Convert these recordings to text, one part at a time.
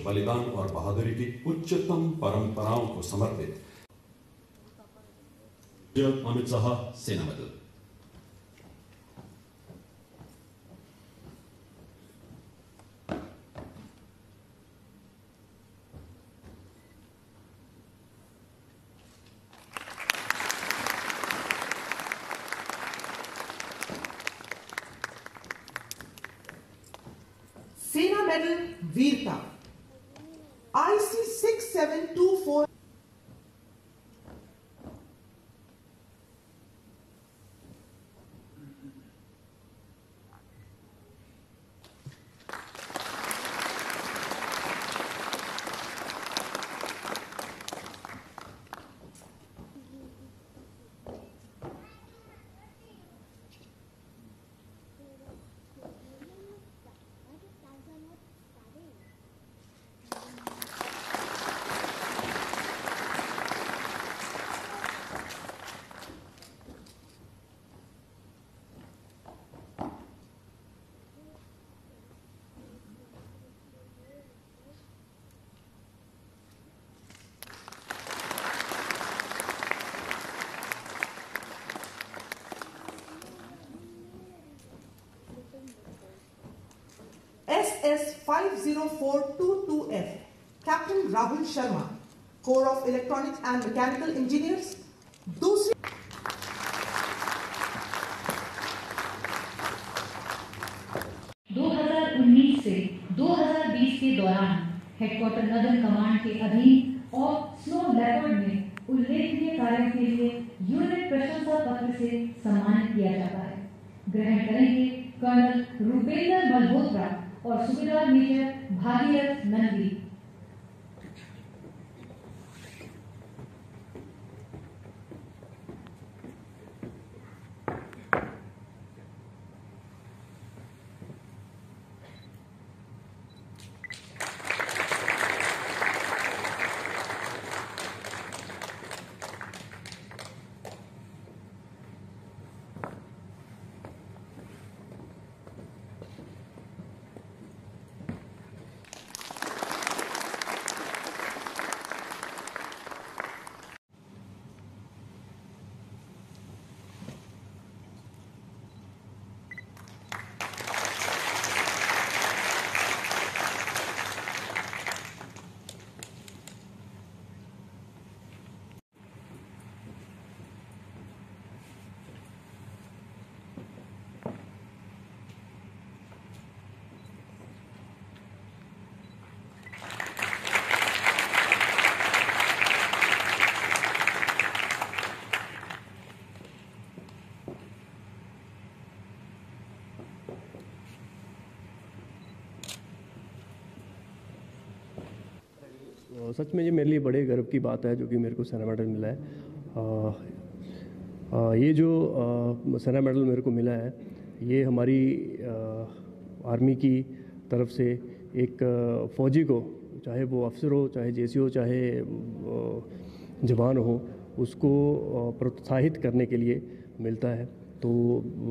बलिदान और बहादुरी की उच्चतम परंपराओं को समर्पित अमित शाह सेना मेडल। सेना मेडल वीरता IC 6724। SS 50422F, Captain Rahul Sharma, Corps of Electronics and Mechanical Engineers। दूसरी 2019 से 2020 के दौरान हेडक्वार्टर नदन कमांड के अधीन और स्नो लेपर्ड में उल्लेखनीय कार्यों के लिए यूनिट प्रशंसा पत्र से सम्मानित किया जाता है। ग्रहण करेंगे कर्नल रूपेंद्र मल्होत्रा और सूबेदार मेजर भागीरथ नंदी। सच में ये मेरे लिए बड़े गर्व की बात है जो कि मेरे को सेना मेडल मिला है। ये जो सेना मेडल मेरे को मिला है ये हमारी आर्मी की तरफ से एक फ़ौजी को, चाहे वो अफसर हो, चाहे जेसी हो, चाहे जवान हो, उसको प्रोत्साहित करने के लिए मिलता है। तो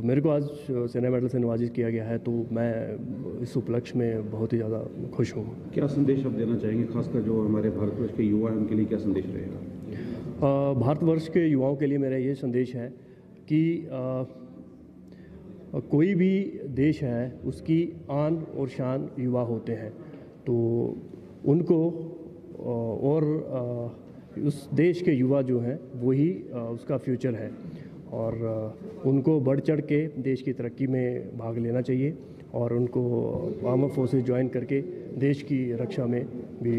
मेरे को आज सेना मेडल से नवाजिश किया गया है, तो मैं इस उपलक्ष्य में बहुत ही ज़्यादा खुश हूँ। क्या संदेश आप देना चाहेंगे, खासकर जो हमारे भारतवर्ष के युवा हैं उनके लिए क्या संदेश रहेगा? भारतवर्ष के युवाओं के लिए मेरा ये संदेश है कि कोई भी देश है उसकी आन और शान युवा होते हैं, तो उनको और उस देश के युवा जो हैं वही उसका फ्यूचर है, और उनको बढ़ चढ़ के देश की तरक्की में भाग लेना चाहिए और उनको आर्म्ड फोर्सेस ज्वाइन करके देश की रक्षा में भी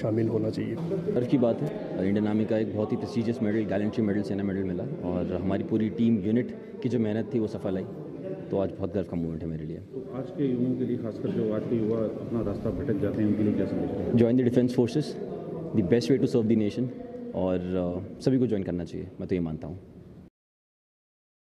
शामिल होना चाहिए। गर्व की बात है, इंडियन आर्मी का एक बहुत ही प्रेस्टिजियस मेडल, गैलेंट्री मेडल, सेना मेडल मिला और हमारी पूरी टीम यूनिट की जो मेहनत थी वो सफल आई, तो आज बहुत गर्व का मोमेंट है मेरे लिए। तो आज के युवाओं के लिए, खासकर जो आज के युवा अपना रास्ता भटक जाते हैं, उनके लिए क्या संदेश है? Join the defence forces, the best way to serve the nation, और सभी को ज्वाइन करना चाहिए, मैं तो ये मानता हूँ।